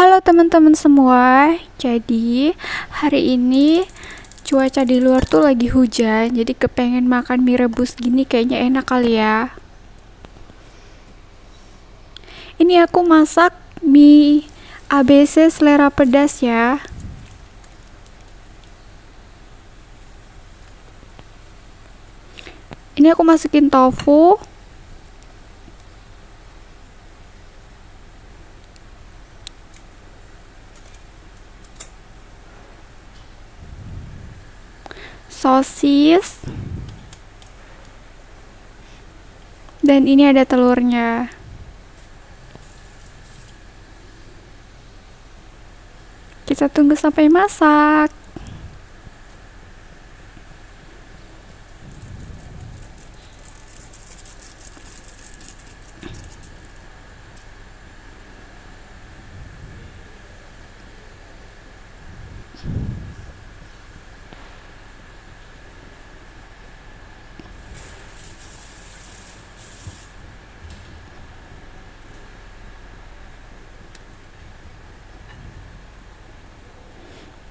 Halo teman-teman semua. Jadi, hari ini cuaca di luar tuh lagi hujan, jadi kepengen makan mie rebus gini kayaknya enak kali ya. Ini aku masak mie ABC selera pedas ya. Ini aku masukin tofu, sosis, dan ini ada telurnya. Kita tunggu sampai masak.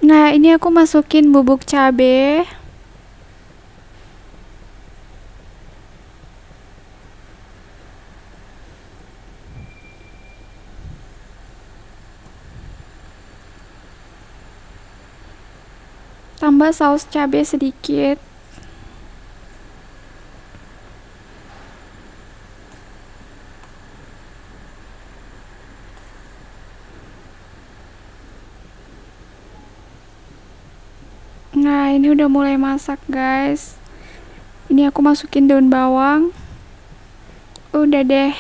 Nah, ini aku masukin bubuk cabe. Tambah saus cabe sedikit. Nah, ini udah mulai masak, guys. Ini aku masukin daun bawang. Udah deh.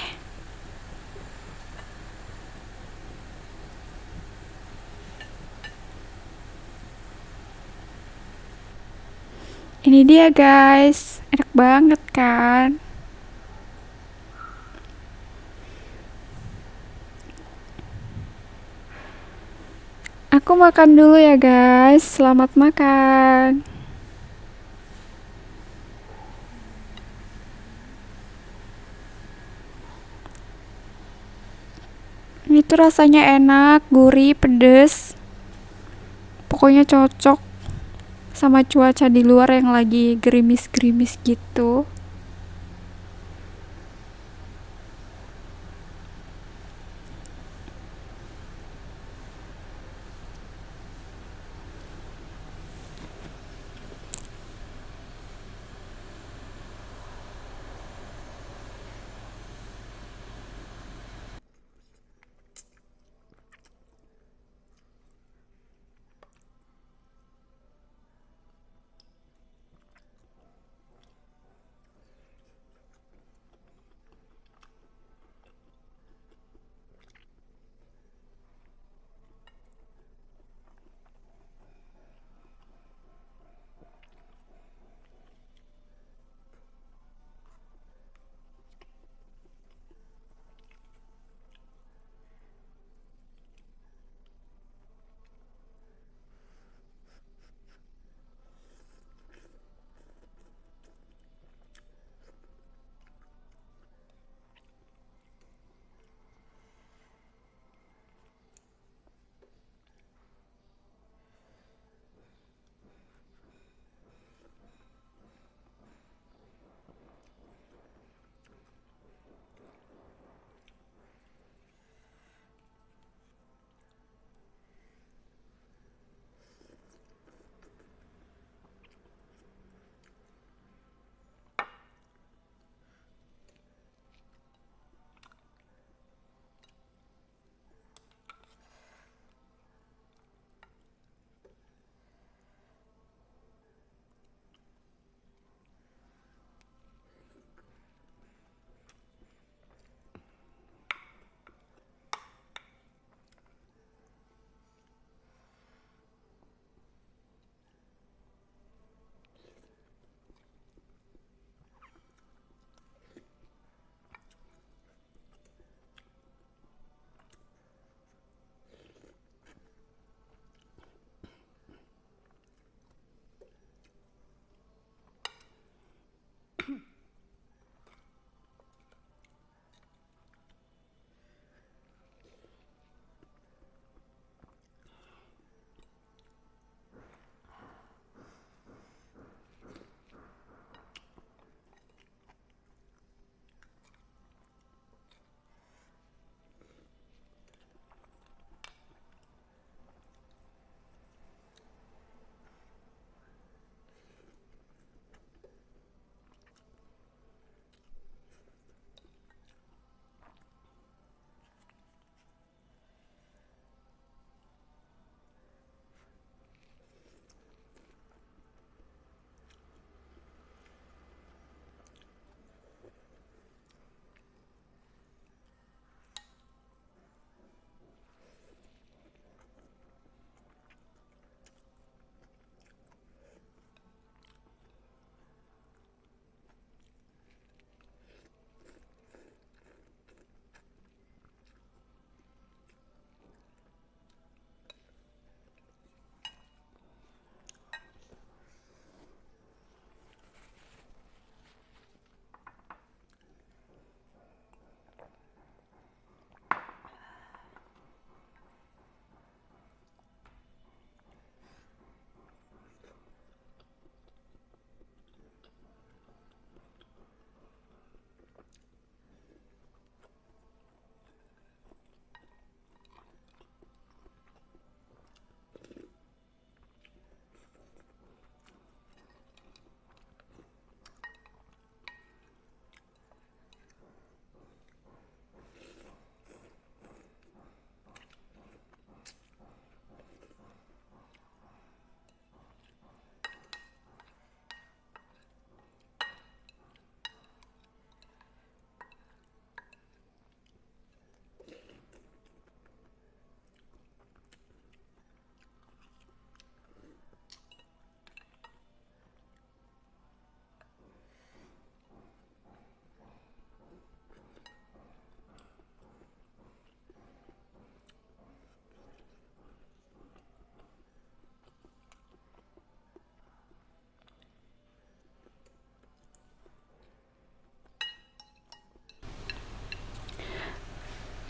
Ini dia, guys. Enak banget kan? Aku makan dulu ya, guys. Selamat makan. Ini tuh rasanya enak, gurih, pedes. Pokoknya cocok sama cuaca di luar yang lagi gerimis-gerimis gitu.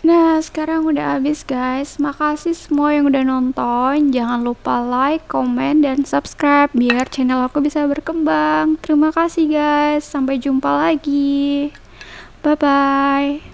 Nah, sekarang udah habis guys. Makasih semua yang udah nonton. Jangan lupa like, komen, dan subscribe biar channel aku bisa berkembang. Terima kasih guys. Sampai jumpa lagi. Bye-bye.